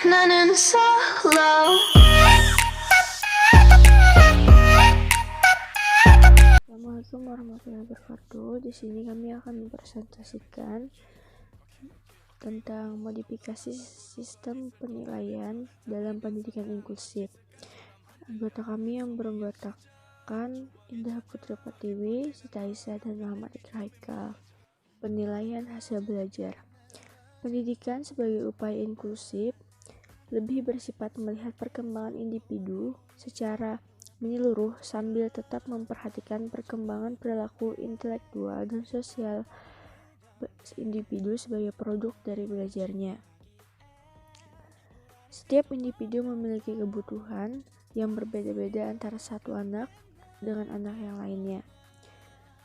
나는 solo. Assalamualaikum warahmatullahi wabarakatuh. Di sini kami akan mempresentasikan tentang modifikasi sistem penilaian dalam pendidikan inklusif. Anggota kami yang beranggotakan Indah Putri Pertiwi, Siti Aisyah, dan Muhammad Ikra Haikal. Penilaian hasil belajar. Pendidikan sebagai upaya inklusif lebih bersifat melihat perkembangan individu secara menyeluruh sambil tetap memperhatikan perkembangan perilaku intelektual dan sosial individu sebagai produk dari belajarnya. Setiap individu memiliki kebutuhan yang berbeda-beda antara satu anak dengan anak yang lainnya.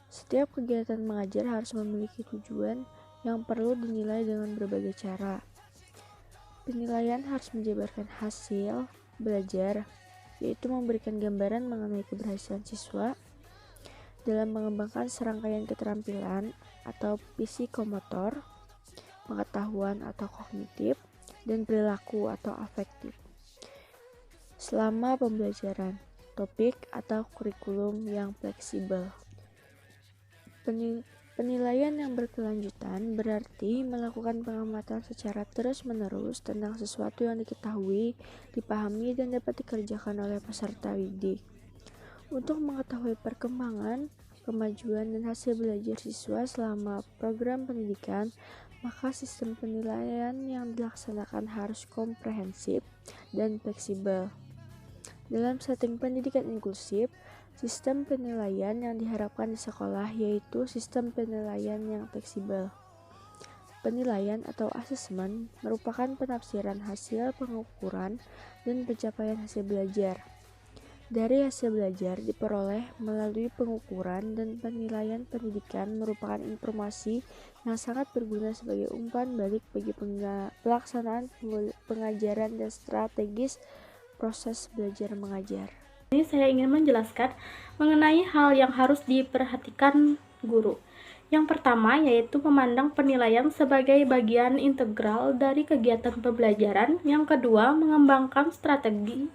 Setiap kegiatan mengajar harus memiliki tujuan yang perlu dinilai dengan berbagai cara. Penilaian harus menjabarkan hasil belajar, yaitu memberikan gambaran mengenai keberhasilan siswa dalam mengembangkan serangkaian keterampilan atau psikomotor, pengetahuan atau kognitif, dan perilaku atau afektif. Selama pembelajaran, topik atau kurikulum yang fleksibel. Penilaian yang berkelanjutan berarti melakukan pengamatan secara terus-menerus tentang sesuatu yang diketahui, dipahami, dan dapat dikerjakan oleh peserta didik. Untuk mengetahui perkembangan, kemajuan, dan hasil belajar siswa selama program pendidikan, maka sistem penilaian yang dilaksanakan harus komprehensif dan fleksibel. Dalam setting pendidikan inklusif, sistem penilaian yang diharapkan di sekolah yaitu sistem penilaian yang fleksibel. Penilaian atau asesmen merupakan penafsiran hasil pengukuran dan pencapaian hasil belajar. Dari hasil belajar diperoleh melalui pengukuran dan penilaian pendidikan merupakan informasi yang sangat berguna sebagai umpan balik bagi pelaksanaan pengajaran dan strategis proses belajar mengajar. Ini saya ingin menjelaskan mengenai hal yang harus diperhatikan guru. Yang pertama yaitu memandang penilaian sebagai bagian integral dari kegiatan pembelajaran. Yang kedua, mengembangkan strategi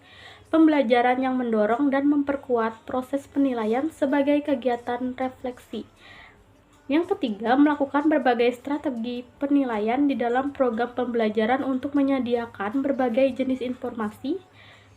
pembelajaran yang mendorong dan memperkuat proses penilaian sebagai kegiatan refleksi. Yang ketiga, melakukan berbagai strategi penilaian di dalam program pembelajaran untuk menyediakan berbagai jenis informasi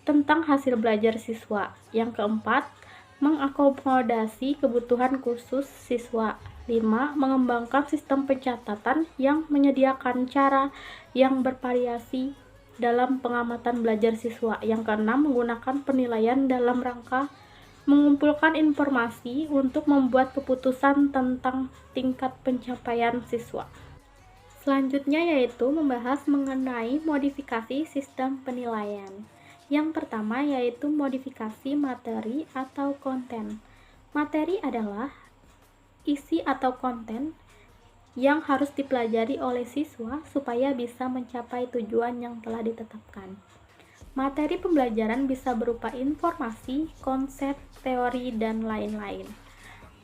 tentang hasil belajar siswa. Yang keempat, mengakomodasi kebutuhan khusus siswa. 5. Mengembangkan sistem pencatatan yang menyediakan cara yang bervariasi dalam pengamatan belajar siswa. Yang keenam, menggunakan penilaian dalam rangka mengumpulkan informasi untuk membuat keputusan tentang tingkat pencapaian siswa. Selanjutnya yaitu membahas mengenai modifikasi sistem penilaian. Yang pertama yaitu modifikasi materi atau konten. Materi adalah isi atau konten yang harus dipelajari oleh siswa supaya bisa mencapai tujuan yang telah ditetapkan. Materi pembelajaran bisa berupa informasi, konsep, teori, dan lain-lain.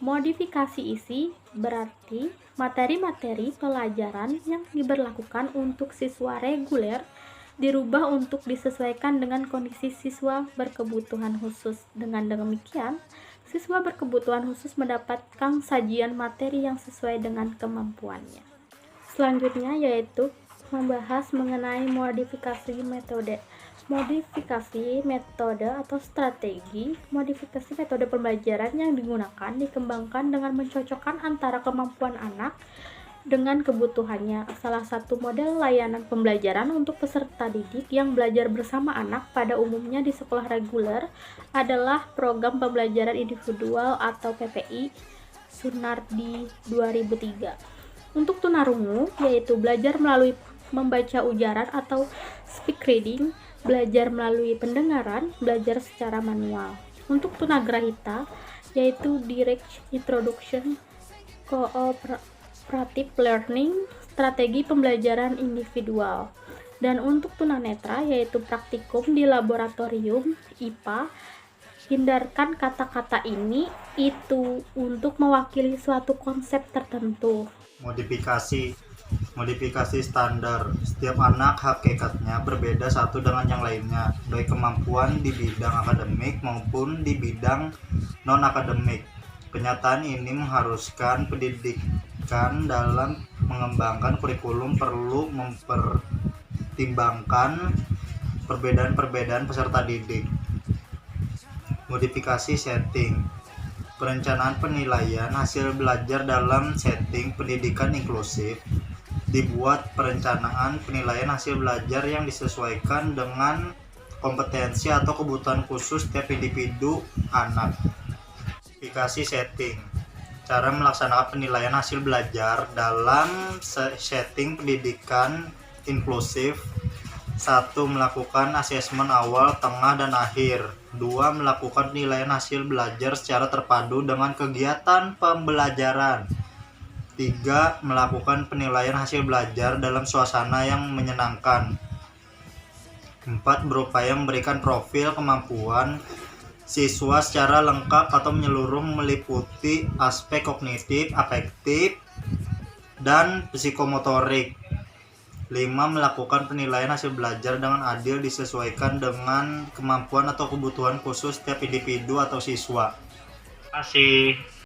Modifikasi isi berarti materi-materi pelajaran yang diberlakukan untuk siswa reguler dirubah untuk disesuaikan dengan kondisi siswa berkebutuhan khusus. Dengan demikian, siswa berkebutuhan khusus mendapatkan sajian materi yang sesuai dengan kemampuannya. Selanjutnya yaitu membahas mengenai modifikasi metode. Modifikasi metode atau strategi. Modifikasi metode pembelajaran yang digunakan dikembangkan dengan mencocokkan antara kemampuan anak dengan kebutuhannya. Salah satu model layanan pembelajaran untuk peserta didik yang belajar bersama anak pada umumnya di sekolah reguler adalah program pembelajaran individual atau PPI Sunardi 2003. Untuk tunarungu yaitu belajar melalui membaca ujaran atau speak reading, belajar melalui pendengaran, belajar secara manual. Untuk tunagrahita yaitu direct introduction, cooperative learning, strategi pembelajaran individual. Dan untuk tunanetra yaitu praktikum di laboratorium IPA, hindarkan kata-kata ini itu untuk mewakili suatu konsep tertentu. Modifikasi Modifikasi standar. Setiap anak hakikatnya berbeda satu dengan yang lainnya, baik kemampuan di bidang akademik maupun di bidang non-akademik. Kenyataan ini mengharuskan pendidikan dalam mengembangkan kurikulum perlu mempertimbangkan perbedaan-perbedaan peserta didik. Modifikasi setting. Perencanaan penilaian hasil belajar dalam setting pendidikan inklusif. Dibuat perencanaan penilaian hasil belajar yang disesuaikan dengan kompetensi atau kebutuhan khusus setiap individu anak. Modifikasi setting. Cara melaksanakan penilaian hasil belajar dalam setting pendidikan inklusif. 1. Melakukan asesmen awal, tengah, dan akhir. 2. Melakukan penilaian hasil belajar secara terpadu dengan kegiatan pembelajaran. 3. Melakukan penilaian hasil belajar dalam suasana yang menyenangkan. 4. Berupaya memberikan profil kemampuan siswa secara lengkap atau menyeluruh meliputi aspek kognitif, afektif, dan psikomotorik. 5. Melakukan penilaian hasil belajar dengan adil disesuaikan dengan kemampuan atau kebutuhan khusus setiap individu atau siswa. Terima kasih.